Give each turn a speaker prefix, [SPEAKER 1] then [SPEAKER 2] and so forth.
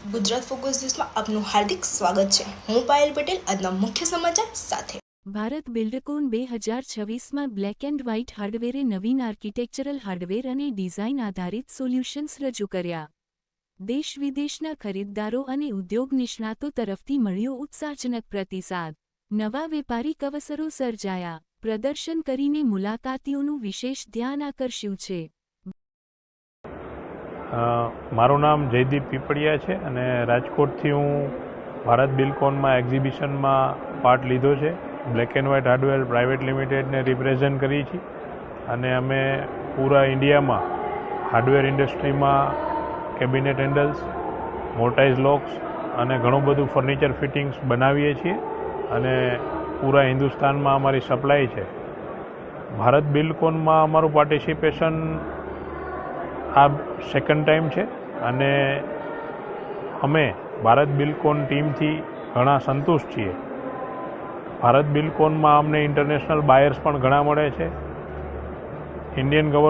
[SPEAKER 1] Gujarat focus ન્યૂઝમાં આપનું હાર્દિક સ્વાગત છે। હું પાયલ પટેલ આજના મુખ્ય સમાચાર સાથે।
[SPEAKER 2] ભારત બિલ્ડકોન 2026માં બ્લેક એન્ડ વ્હાઇટ હાર્ડવેરે નવીન આર્કિટેક્ચરલ હાર્ડવેર અને ડિઝાઇન આધારિત સોલ્યુશન્સ રજૂ કર્યા। દેશ વિદેશના ખરીદદારો અને ઉદ્યોગ નિષ્ણાતો તરફથી મળ્યો ઉત્સાહજનક પ્રતિસાદ। નવા વેપારિક અવસરો સર્જાયા। પ્રદર્શન કરીને મુલાકાતીઓનું વિશેષ ધ્યાન આકર્ષ્યું છે।
[SPEAKER 3] મારું નામ જયદીપ પીપળિયા છે અને રાજકોટથી હું ભારત બિલ્ડકોનમાં એક્ઝિબિશનમાં પાર્ટ લીધો છે। Black and white hardware private લિમિટેડને રિપ્રેઝન્ટ કરી છે અને અમે પૂરા ઇન્ડિયામાં હાર્ડવેર ઇન્ડસ્ટ્રીમાં કેબિનેટ હેન્ડલ્સ, મોર્ટાઇઝ લોક્સ અને ઘણું બધું ફર્નિચર ફિટિંગ્સ બનાવીએ છીએ અને પૂરા હિન્દુસ્તાનમાં અમારી સપ્લાય છે। ભારત બિલ્ડકોનમાં અમારું પાર્ટિસિપેશન આ સેકન્ડ ટાઈમ છે અને અમે ભારત બિલ્ડકોન ટીમથી ઘણા સંતુષ્ટ છીએ। ભારત બિલ્ડકોનમાં અમને ઇન્ટરનેશનલ બાયર્સ પણ ઘણા મળે છે। Indian government